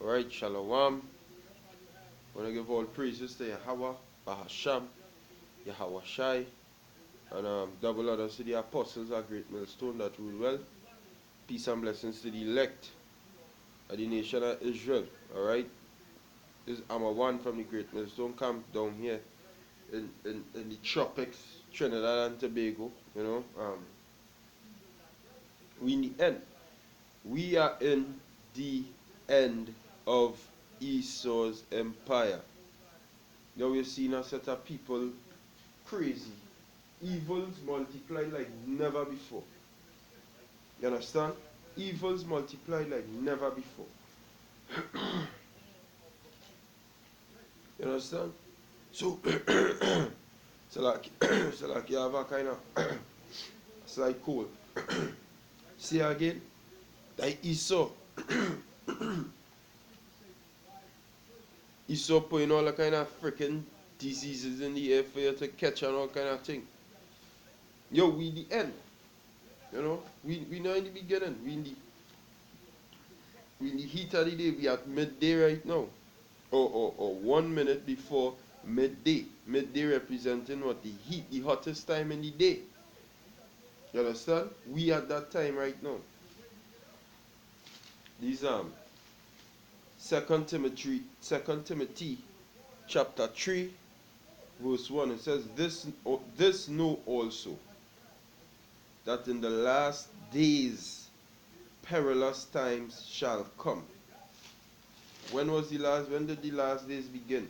Alright, Shalom. I want to give all praises to Yahweh, Bahasham, Yahweh Shai, and double honors to the apostles, our great millstone that rule well. Peace and blessings to the elect of the nation of Israel. Alright, this is Amma One from the great millstone camp down here in the tropics, Trinidad and Tobago. We in the end. We are in the end of Esau's empire. Now we're seeing a set of people crazy. Evils multiplied like never before. You understand? Evils multiplied like never before. You understand? So, so like you have a kind of slight cold. See again? Like Esau. Esau putting all the kind of freaking diseases in the air for you to catch and all kind of thing. Yo, we the end. We not in the beginning. We in the heat of the day. We at midday right now. Or 1 minute before midday. Midday representing what? The heat, the hottest time in the day. You understand? We at that time right now. These 2 Timothy chapter 3 verse 1, it says, this know also, that in the last days perilous times shall come. When did the last days begin?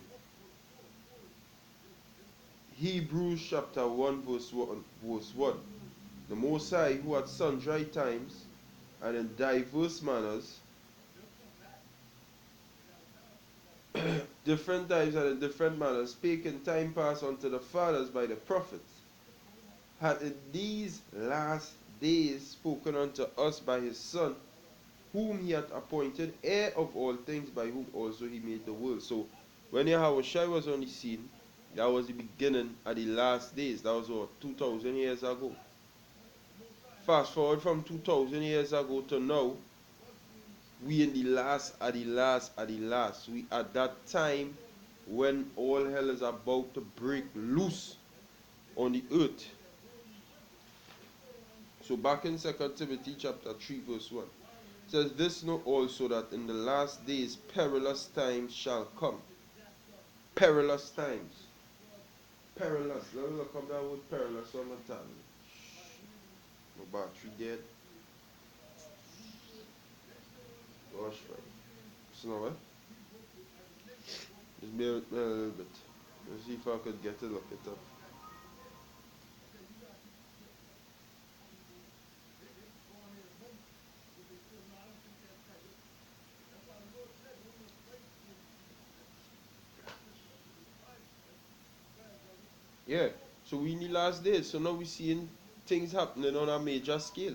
Hebrews chapter 1 verse 1. The Most High, who at sundry times and in diverse manners, different times and in different manners, spake in time past unto the fathers by the prophets, hath in these last days spoken unto us by his Son, whom he hath appointed heir of all things, by whom also he made the world. So when Yahweh Shai was on the scene, that was the beginning of the last days. That was what, 2,000 years ago. Fast forward from 2,000 years ago to now, we in the last of the last. We at that time when all hell is about to break loose on the earth. So back in 2 Timothy chapter 3 verse 1, it says, this know also, that in the last days perilous times shall come. Perilous times. Perilous. Let me look up that word perilous one more time. My battery dead. Gosh, right. So now, just bear with me a little bit. Let's see if I could get to look it up. Yeah, so we in the last days. So now we're seeing things happening on a major scale.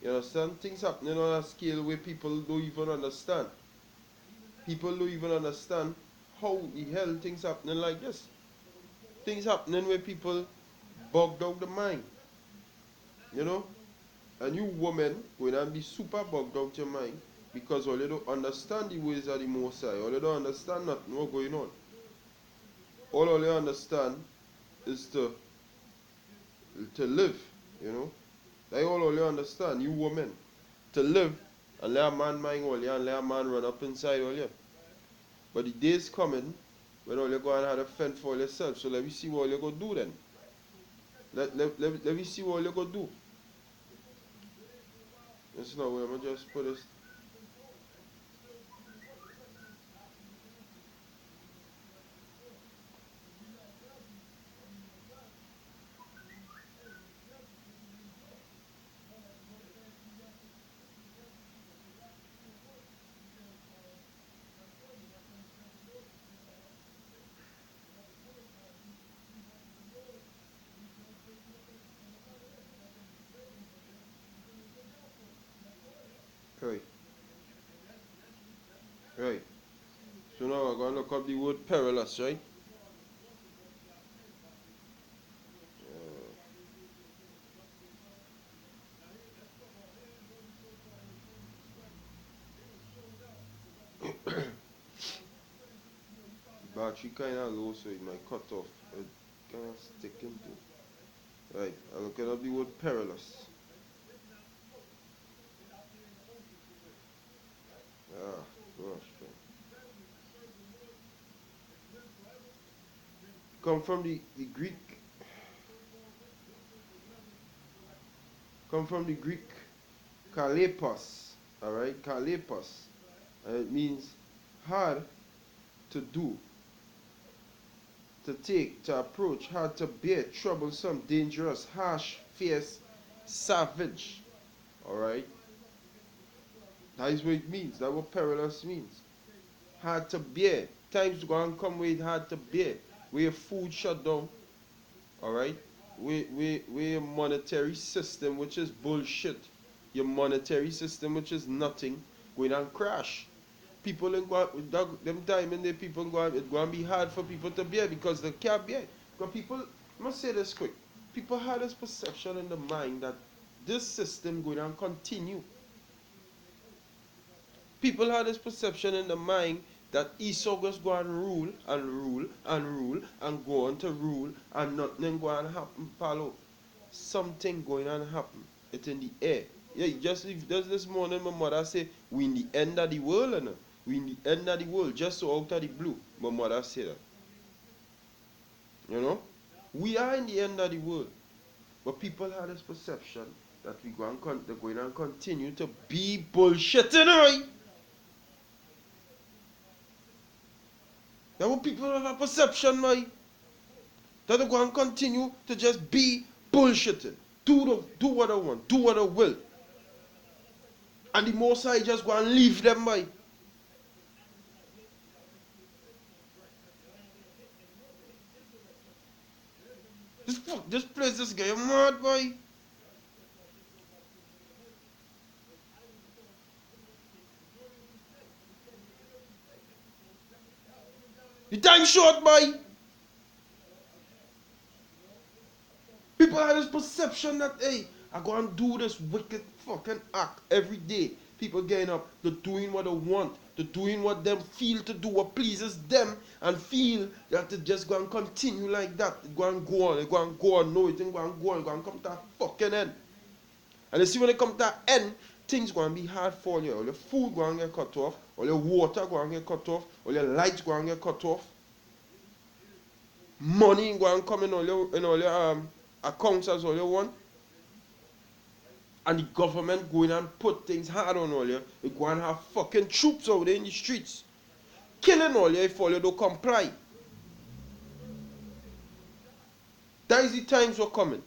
You understand? Things happening on a scale where people don't even understand. People don't even understand how the hell things happening like this. Things happening where people bugged out the mind. You know? And you women going to be super bugged out your mind because all you don't understand the ways of the Most High. All you don't understand nothing what's going on. All you understand is to live, you know. That's all you understand, you women. To live and let a man mind all you and let a man run up inside all you. But the days coming when all you go and have to fend for yourself. So let me see what you're going to do then. Let me see what you're going to do. That's not where I'm going to just put this. Right. So now we're going to look up the word perilous, right? battery kind of low, so it might cut off. It kind of sticking to. Right, I'm looking up the word perilous. Ah, gosh, man. Come from the Greek. Come from the Greek kalepos. Alright, kalepos. And it means hard to do, to take, to approach, hard to bear, troublesome, dangerous, harsh, fierce, savage. Alright? That is what it means. That's what perilous means. Hard to bear. Times go and come with hard to bear. Where food shut down. Alright? Where monetary system, which is bullshit. Your monetary system, which is nothing, going and crash. People in go them time and the people go, it's going to be hard for people to bear because they can't bear. Because people, I must say this quick. People had this perception in the mind that this system going to continue. People had this perception in the mind that Esau was going to rule and rule and rule and go on to rule and nothing going to happen, follow. Something going on happen. It's in the air. Yeah, just this morning my mother said, we in the end of the world, and we in the end of the world, just so out of the blue. My mother said that. You know? We are in the end of the world. But people have this perception that they're going to continue to be bullshitting, right? That's what people have a perception, right? That they're going to continue to just be bullshitting. Do what I want, do what I will. And the Most High just go and leave them, by. This place, this guy, mad, boy. The time short, boy. People have this perception that, hey, I go and do this wicked fucking act every day. People getting up, they're doing what they want. They're doing what them feel to do, what pleases them, and feel that they just go and continue like that. They go and go on, they go and go on, no, it ain't go and go on, go and come to a fucking end. And you see when they come to an end, things going to be hard for you. All your food going to get cut off, all your water going to get cut off, all your lights going to get cut off. Money going to come in all your accounts as all you want. And the government going and put things hard on all you. They go and have fucking troops out there in the streets. Killing all you if all you don't comply. That is the times we're coming.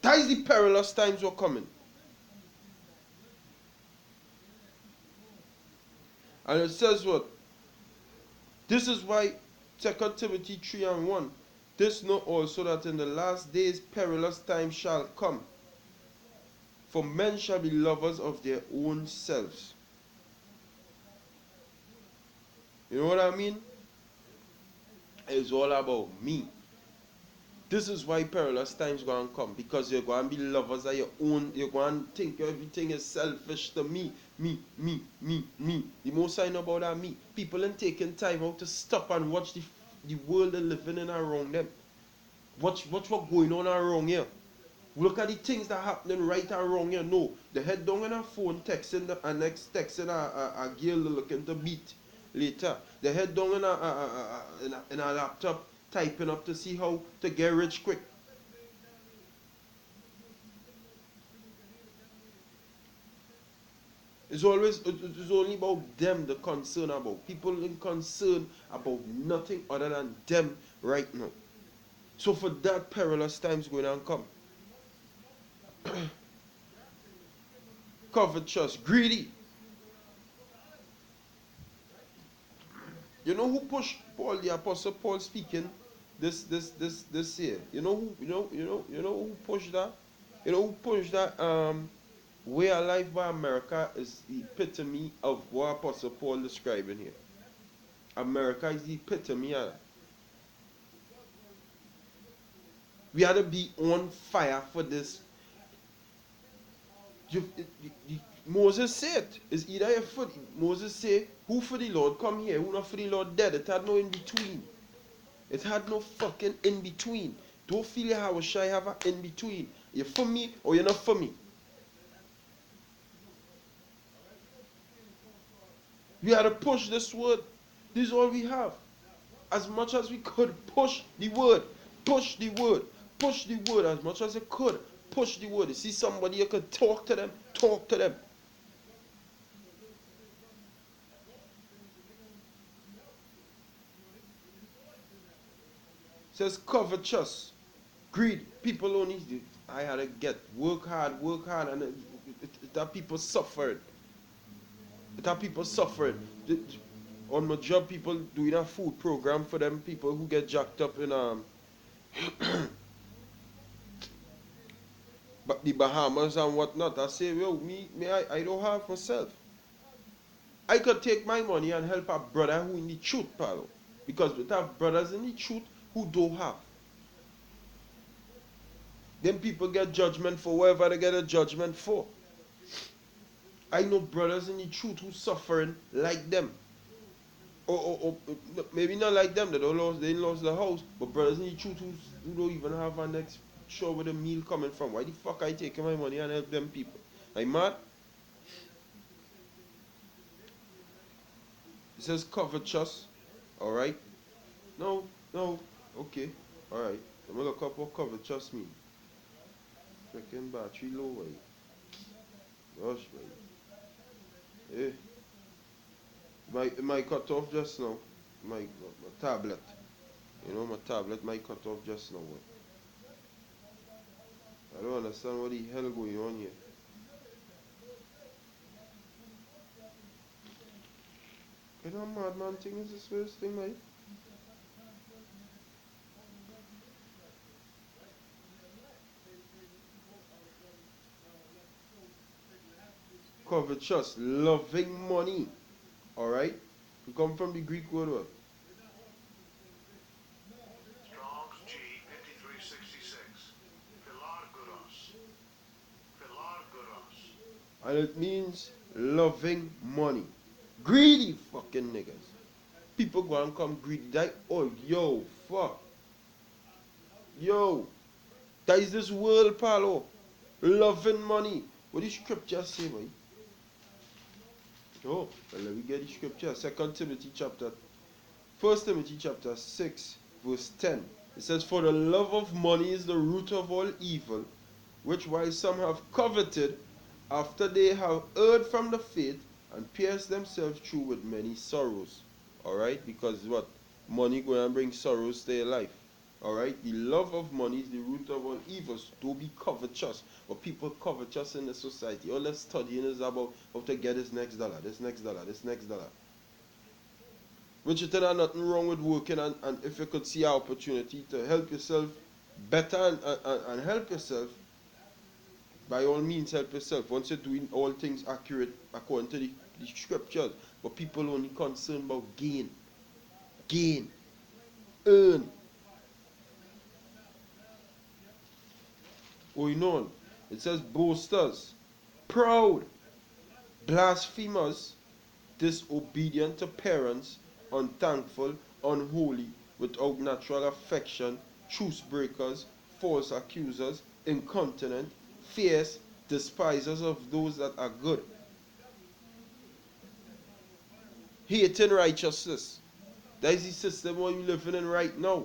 That is the perilous times we're coming. And it says what? This is why 2 Timothy 3:1. This know also that in the last days perilous times shall come. For men shall be lovers of their own selves. You know what I mean? It's all about me. This is why perilous times going to come. Because you're going to be lovers of your own. You're going to think everything is selfish to me. Me. The most I know about that me. People ain't taking time out to stop and watch the world they're living in around them. Watch what's going on around here. Look at the things that are happening right around here. No, the head down on a phone texting a girl looking to beat later. The head down in a laptop typing up to see how to get rich quick. It's only about them the concern about. People in concern about nothing other than them right now. So for that perilous times going on come. Covetous, greedy. You know who pushed Paul, the Apostle Paul speaking this year? You know who pushed that? You know who pushed that? Way of Life by America is the epitome of what Apostle Paul describing here. America is the epitome of that. We had to be on fire for this. Moses said, it's either a foot. Moses said, who for the Lord come here, who not for the Lord dead. It had no in between. It had no fucking in between. Don't feel how shy have an in between. You're for me or you're not for me. We had to push this word. This is all we have. As much as we could, push the word. Push the word. Push the word as much as it could. Push the word. You see somebody, you could talk to them. Talk to them. It says covetous. Greed. People only, I had to get, work hard, and that people suffered. That people suffering. On my job, people doing a food program for them people who get jacked up in but the Bahamas and whatnot. I say, well, I don't have myself. I could take my money and help a brother who in the truth, pal. Because we have brothers in the truth who don't have. Then people get judgment for whatever they get a judgment for. I know brothers in the truth who suffering like them. Or maybe not like them, they didn't lose the house, but brothers in the truth who don't even have a next show where the meal coming from. Why the fuck I taking my money and help them people? I'm mad. It says covetous. Alright. No, okay. Alright. I'm gonna look up what covetous means. Freaking battery low, way. Gosh, way. Eh. My cut off just now. My tablet. You know, my tablet might cut off just now. I don't understand what the hell going on here. What kind of madman thing is this first thing, mate? Covetous, loving money. Alright? We come from the Greek word what? Strong's G 5366. Philarguros. And it means loving money. Greedy fucking niggas. People go and come greedy. That, oh, yo, fuck. Yo. That is this world, palo. Loving money. What does scripture say, boy? Oh, well, let me get the scripture. 2 Timothy chapter, 1 Timothy chapter 6, verse 10. It says, for the love of money is the root of all evil, which while some have coveted, after they have erred from the faith, and pierced themselves through with many sorrows. Alright? Because what? Money going to bring sorrows to your life. Alright? The love of money is the root of all evils. Don't be covetous. But people covetous in the society. All they're studying is about how to get this next dollar, this next dollar, this next dollar. Which you tell her nothing wrong with working, and if you could see an opportunity to help yourself better and help yourself, by all means help yourself. Once you're doing all things accurate according to the scriptures. But people only concerned about gain. Gain. Earn. Going on. It says boasters, proud, blasphemers, disobedient to parents, unthankful, unholy, without natural affection, truce breakers, false accusers, incontinent, fierce, despisers of those that are good, hating righteousness. That is the system what we're living in right now.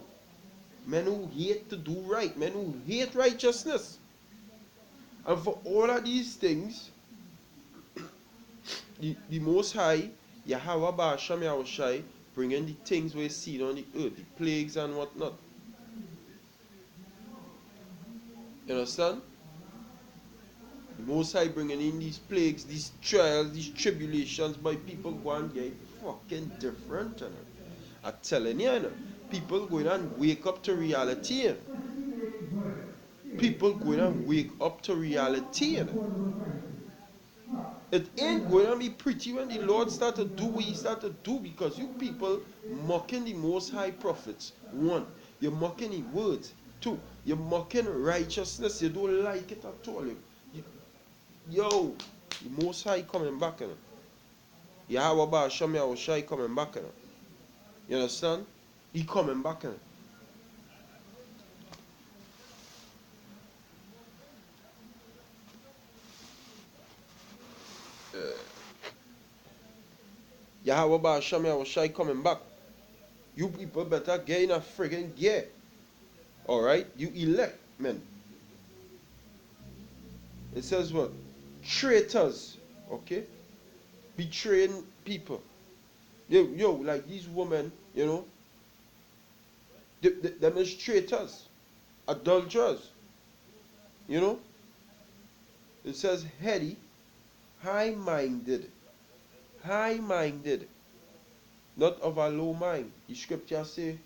Men who hate to do right, men who hate righteousness. And for all of these things, the Most High, Yahweh Basham Yahushai, bringing the things we see on the earth, the plagues and whatnot. You understand? The Most High bringing in these plagues, these trials, these tribulations by people going and get fucking different. You know? I'm telling you, you know, people going and wake up to reality. You know? People going and wake up to reality. You know? It ain't going to be pretty when the Lord start to do what he start to do, because you people mocking the Most High prophets. One, you're mocking the words. Two, you're mocking righteousness. You don't like it at all. Yo, The Most High coming back, you know. Yahweh Ba'asham Yahushai coming back, you know. You understand? He coming back, you know. Yahweh Ba'asham Yahushai coming back. You people better get in a friggin' gear. Alright? You elect men. It says what? Traitors. Okay? Betraying people. Yo, like these women, you know, them is traitors. Adulterers. You know? It says heady, high-minded. High-minded. Not of a low mind. The scripture say,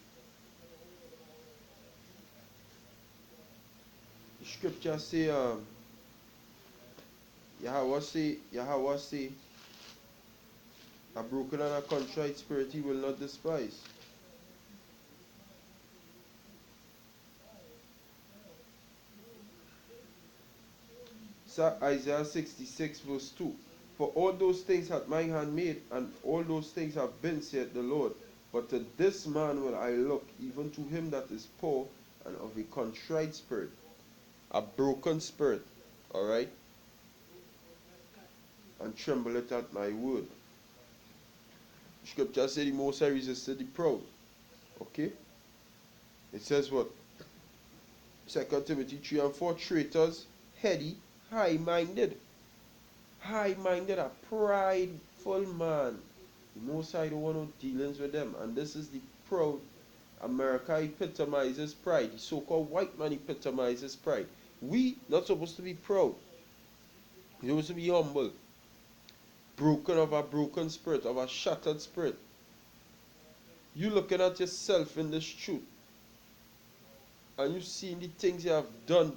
Yahweh say, a broken and a contrite spirit he will not despise. Isaiah 66 verse 2. For all those things hath my hand made, and all those things have been, said the Lord. But to this man will I look, even to him that is poor and of a contrite spirit, a broken spirit, alright, and trembleth at my word. Scripture says the Most High resisted the proud. Okay? It says what? 2 Timothy 3 and 4, traitors, heady, high-minded. High-minded, a prideful man. The Most High don't want no dealings with them. And this is the proud. America epitomizes pride. The so-called white man epitomizes pride. We not supposed to be proud. We're supposed to be humble. Broken of a broken spirit, of a shattered spirit. You looking at yourself in this truth. And you seeing the things you have done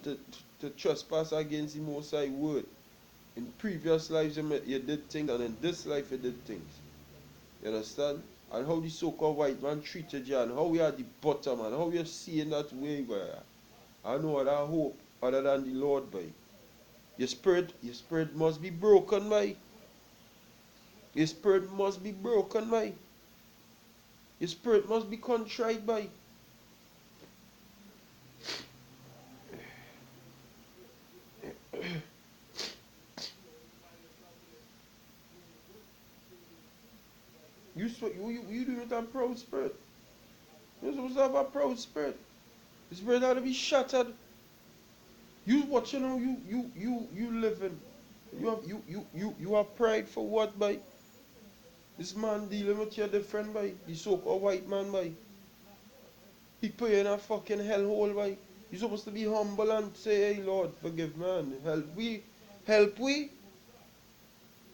to trespass against the Most High word. In previous lives you did things, and in this life you did things. You understand? And how the so-called white man treated you, and how we are at the bottom, and how we are seeing that way, boy. I know other hope other than the Lord, boy. Your spirit must be broken, boy. Your spirit must be broken, boy. Your spirit must be contrite, boy. You do not have a proud spirit. You're supposed to have a proud spirit. The spirit ought to be shattered. You watching how you living. You have pride for what, boy? This man dealing with you different, boy. The so-called white man, boy. He put you in a fucking hellhole, boy. You're supposed to be humble and say, hey Lord, forgive man. Help we. Help we.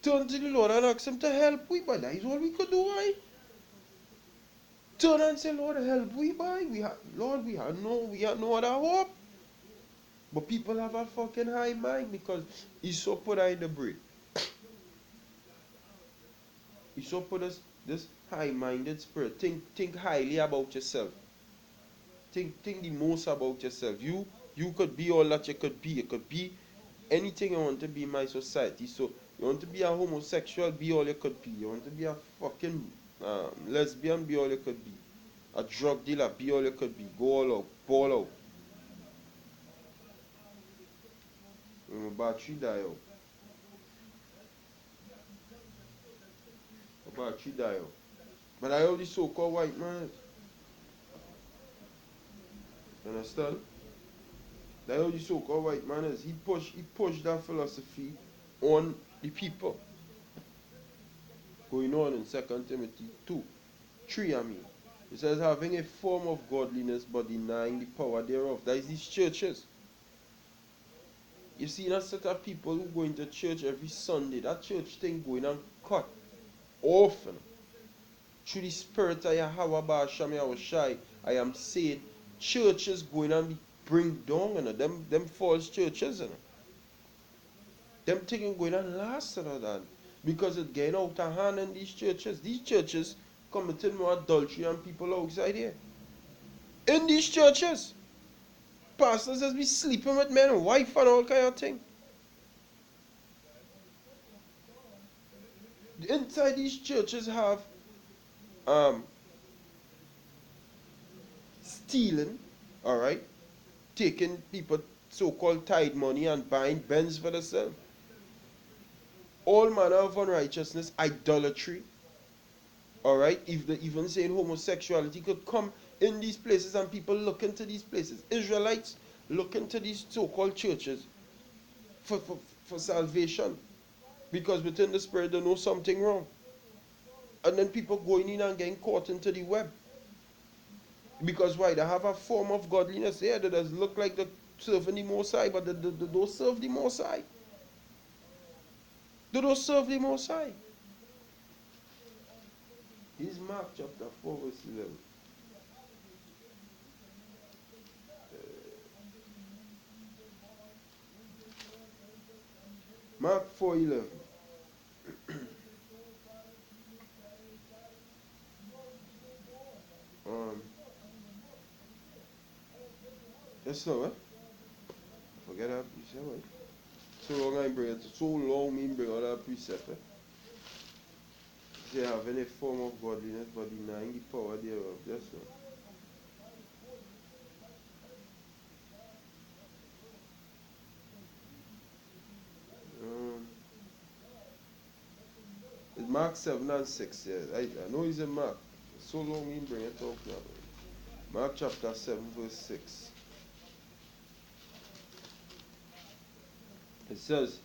Turn to the Lord and ask him to help we, but that is all we could do, boy. Turn and say, Lord, help we, boy. Lord, we have no other hope. But people have a fucking high mind because he's so put in the brain. He so put this high-minded spirit. Think highly about yourself. Think the most about yourself. You could be all that you could be. You could be anything you want to be in my society. So you want to be a homosexual, be all you could be. You want to be a fucking lesbian, be all you could be. A drug dealer, be all you could be. Go all out, ball out. When my battery die out. My battery die out. But I all the so-called white man. You understand? That all the so-called white man is. He pushed that philosophy on the people. Going on in 2 Timothy 3, I mean. It says having a form of godliness but denying the power thereof. That is these churches. You see that set of people who go into church every Sunday. That church thing going and cut often. Through the spirit of Yahweh Ba'asham Yahushai, I am saying churches going and be bring down, you know, them false churches, you know. Them things going and last, you know, that. Because it's getting out of hand in these churches. These churches committing more adultery and people outside here. In these churches. Pastors just be sleeping with men and wife and all kind of thing. Inside these churches have stealing, all right, taking people so-called tithe money and buying Benz for themselves. All manner of unrighteousness, idolatry, all right. If they even saying homosexuality could come in these places and people look into these places. Israelites look into these so-called churches for salvation because within the spirit they know something wrong. And then people going in and getting caught into the web. Because why? They have a form of godliness there that does look like they're serving the Most High, but they don't serve the Most High. They don't serve the Most High. Here's Mark chapter 4 verse 11. Mark 4:11. That's not what? Forget that precept, right? So long I bring it, so long me bring all that precept. They have any form of godliness but denying the power thereof. That's all. It's Mark 7 and 6, yeah. I know it's in Mark. So long me bring it up now. Mark chapter 7 verse 6. It says,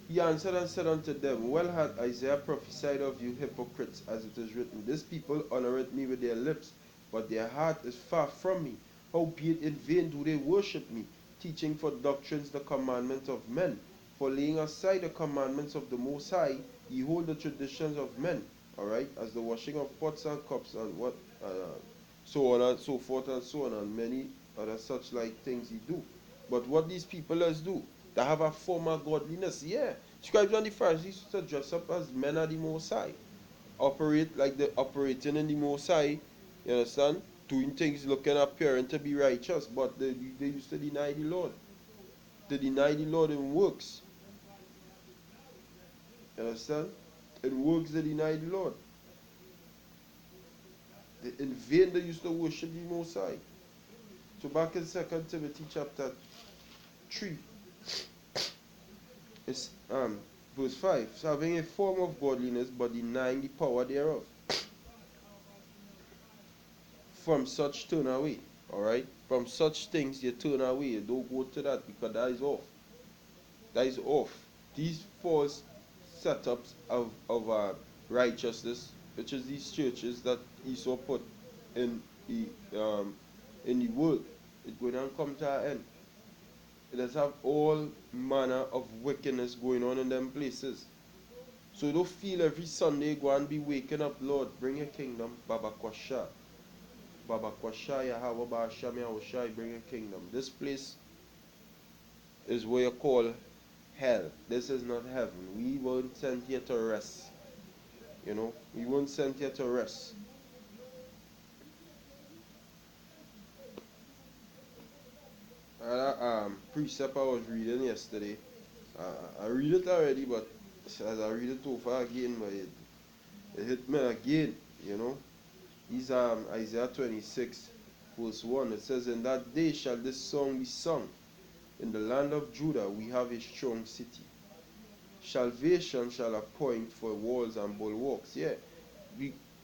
He answered and said unto them, Well hath Isaiah prophesied of you hypocrites, as it is written, This people honoureth me with their lips, but their heart is far from me. Howbeit in vain do they worship me, teaching for doctrines the commandments of men. For laying aside the commandments of the Most High, ye hold the traditions of men, all right, as the washing of pots and cups and what, so on and so forth and so on, and many other such like things ye do. But what these people do, they have a form of godliness. Yeah. Scribes and the Pharisees used to dress up as men of the Most High. Operate like they're operating in the Most High. You understand? Doing things looking appearing to be righteous, but they used to deny the Lord. They deny the Lord in works. You understand? In works they deny the Lord. In vain they used to worship the Most High. So back in 2 Timothy chapter 3. It's verse 5. So having a form of godliness but denying the power thereof. From such turn away. Alright? From such things you turn away. You don't go to that because that is off. That is off. These false setups of righteousness, which is these churches that Esau put in the world, it's going to come to an end. It does have all manner of wickedness going on in them places. So you don't feel every Sunday go and be waking up, Lord, bring your kingdom, Baba Kwasha. Baba Kwasha, Yahweh Basham Yahushai, bring your kingdom. This place is what you call hell. This is not heaven. We weren't sent here to rest. You know, we weren't sent here to rest. Precept I was reading yesterday. I read it already, but as I read it over again, but it hit me again, you know. It's Isaiah 26, verse 1. It says, In that day shall this song be sung. In the land of Judah we have a strong city. Salvation shall appoint for walls and bulwarks. Yeah.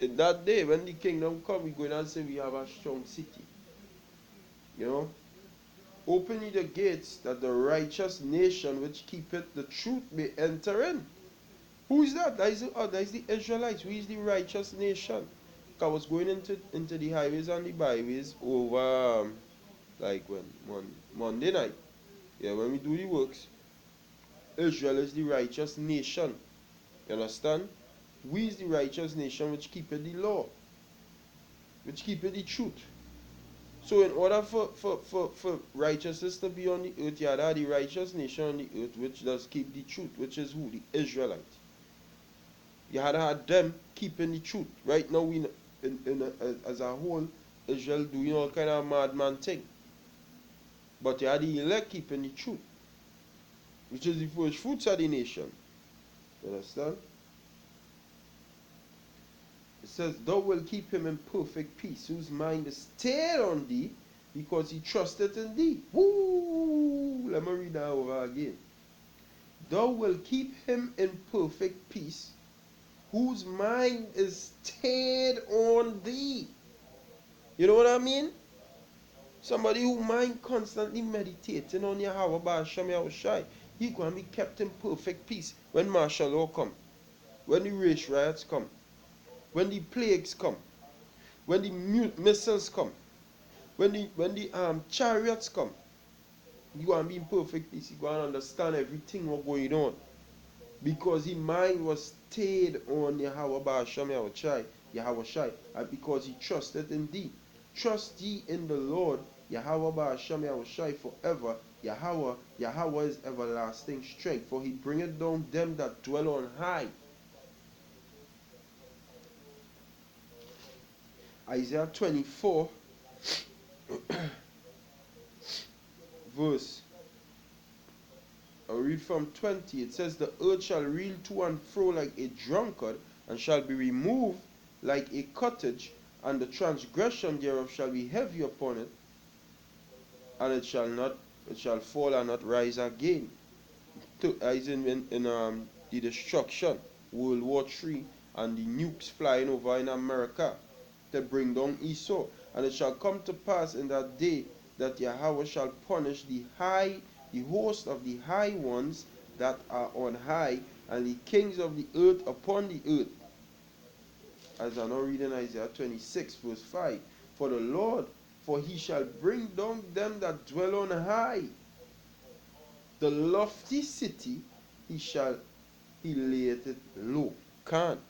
In that day, when the kingdom come, we're going to say we have a strong city. You know. Open ye the gates, that the righteous nation which keepeth the truth may enter in. Who is that? That is the Israelites. Who is the righteous nation? I was going into the highways and the byways over like when Monday night. Yeah, when we do the works. Israel is the righteous nation. You understand? We is the righteous nation which keepeth the law, which keepeth the truth. So in order for righteousness to be on the earth, you have the righteous nation on the earth which does keep the truth, which is who? The Israelites. You had to have them keeping the truth. Right now, as a whole, Israel doing all kind of madman thing. But you had the elect keeping the truth, which is the first fruits of the nation. You understand? It says, thou wilt keep him in perfect peace, whose mind is stayed on thee, because he trusted in thee. Woo! Let me read that over again. Thou wilt keep him in perfect peace, whose mind is stayed on thee. You know what I mean? Somebody who mind constantly meditating on Yahweh Ba'ashem Yahushai, he going to be kept in perfect peace when martial law come, when the race riots come, when the plagues come, when the missiles come, when the chariots come. You going to be in perfect peace. You going to understand everything what's going on, because his mind was stayed on Yahweh Ba'ashem Yahushai, and because he trusted in thee. Trust ye in the Lord, Yahweh Ba'ashem Yahushai forever. Yahweh is everlasting strength, for he bringeth down them that dwell on high. Isaiah 24, verse, I'll read from 20. It says, the earth shall reel to and fro like a drunkard, and shall be removed like a cottage, and the transgression thereof shall be heavy upon it, and it shall fall and not rise again. As in the destruction, World War III, and the nukes flying over in America to bring down Esau. And it shall come to pass in that day that Yahweh shall punish the host of the high ones that are on high, and the kings of the earth upon the earth. As I now read in Isaiah 26, verse 5. For the Lord, for he shall bring down them that dwell on high. The lofty city, he layeth it low. Can't.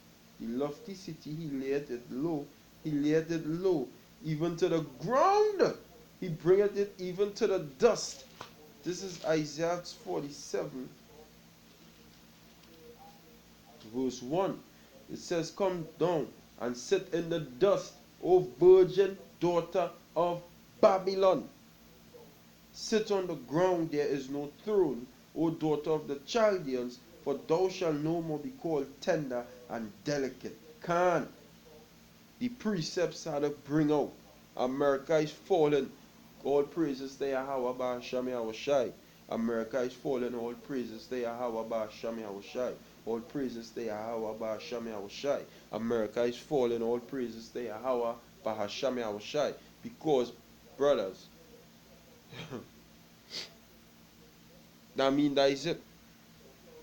The lofty city, he layeth it low. He layeth it low, even to the ground. He bringeth it even to the dust. This is Isaiah 47, verse 1. It says, come down and sit in the dust, O virgin daughter of Babylon. Sit on the ground, there is no throne, O daughter of the Chaldeans, for thou shalt no more be called tender and delicate. Can't. The precepts are to bring out. America is falling. All praises to Yahweh Ba'ashem Yahushai. America is falling. All praises to Yahweh Ba'ashem Yahushai. All praises to Yahweh Ba'ashem Yahushai. America is falling. All praises to Yahweh Ba'ashem Yahushai. Because, brothers, that mean that is it.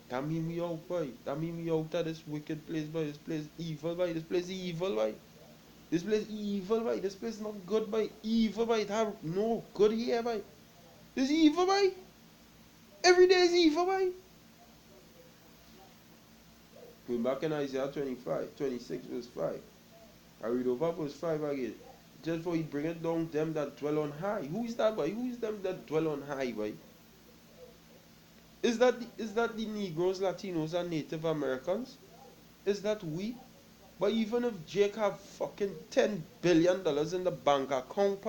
That mean we out, boy. That mean we out of this wicked place, boy. This place evil, boy. This place evil, boy. This place evil, boy. This place not good, boy. Evil, boy. It have no good here, boy. This evil, boy. Every day is evil, boy. Going back in Isaiah 26, verse 5. I read over verse 5 again. Just for he bringeth down them that dwell on high. Who is that, boy? Who is them that dwell on high, boy? Is that the Negroes, Latinos, and Native Americans? Is that we? But even if Jake have fucking $10 billion in the bank account,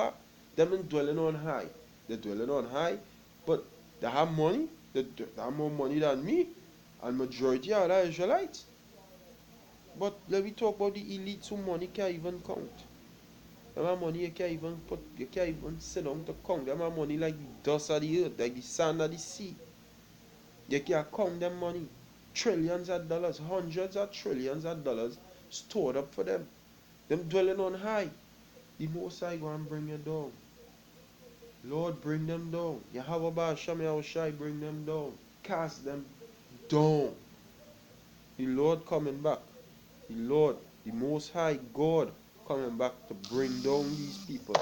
them ain't dwelling on high. They're dwelling on high, but they have money. They have more money than me, and majority are the Israelites. But let me talk about the elites who money can't even count. Them have money you can't even sit down to count. Them have money like the dust of the earth, like the sand of the sea. You can't count them money. Trillions of dollars, hundreds of trillions of dollars stored up for them. Them dwelling on high. The Most High go and bring you down. Lord, bring them down. Yahweh Ba'ashem Yahushai, bring them down. Cast them down. The Lord coming back. The Lord, the Most High God, coming back to bring down these people.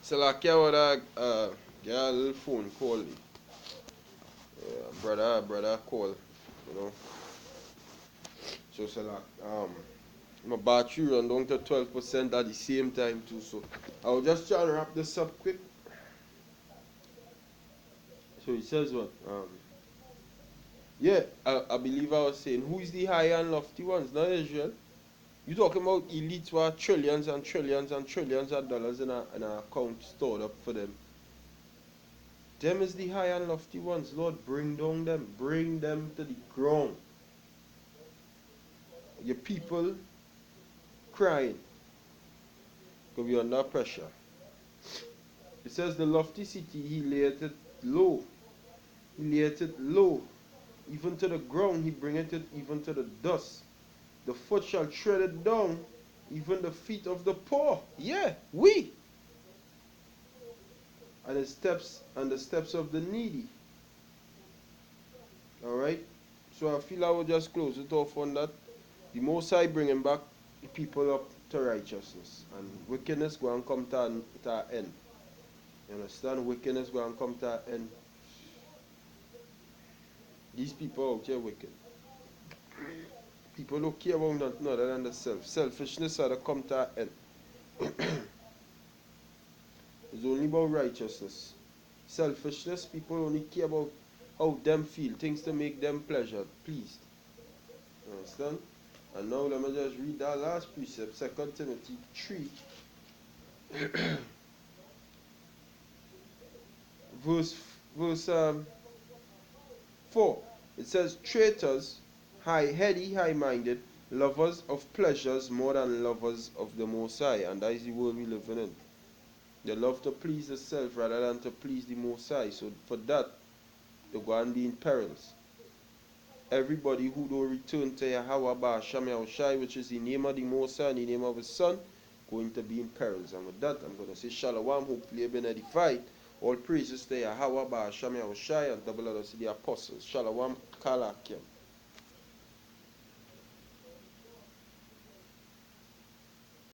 So like I get a little phone call me. Brother call, you know. So like my battery run down to 12% at the same time too. So I was just trying to wrap this up quick. So he says what? Yeah, I believe I was saying, who is the high and lofty ones? Not Israel. You talking about elites who have trillions and trillions and trillions of dollars in a account stored up for them. Them is the high and lofty ones. Lord, bring down them. Bring them to the ground. Your people crying because we're under pressure. It says the lofty city, he laid it low. He laid it low. Even to the ground, he bringeth it even to the dust. The foot shall tread it down, even the feet of the poor. Yeah, we. And the steps of the needy. Alright? So I feel I will just close it off on that. The Most High bringing back the people up to righteousness. And wickedness going to come to an end. You understand? Wickedness going to come to an end. These people out here wicked. People don't care about nothing other than the self. Selfishness are to come to an end. It's only about righteousness. Selfishness, people only care about how them feel, things to make them pleasure, pleased. You understand? And now let me just read that last precept, 2 Timothy 3, verse 4. It says, traitors, high-heady, high-minded, lovers of pleasures more than lovers of the Most High. And that is the world we live in. They love to please themselves rather than to please the Most High. So for that, they go and be in perils. Everybody who don't return to Yahweh Ba'Sham Yahushai, which is the name of the Most High and the name of His Son, going to be in perils. And with that, I'm going to say Shalom. Hopefully you've been edified. All praises to Yahweh Ba'Sham Yahushai and double honors to the apostles. Shalom Kalakim.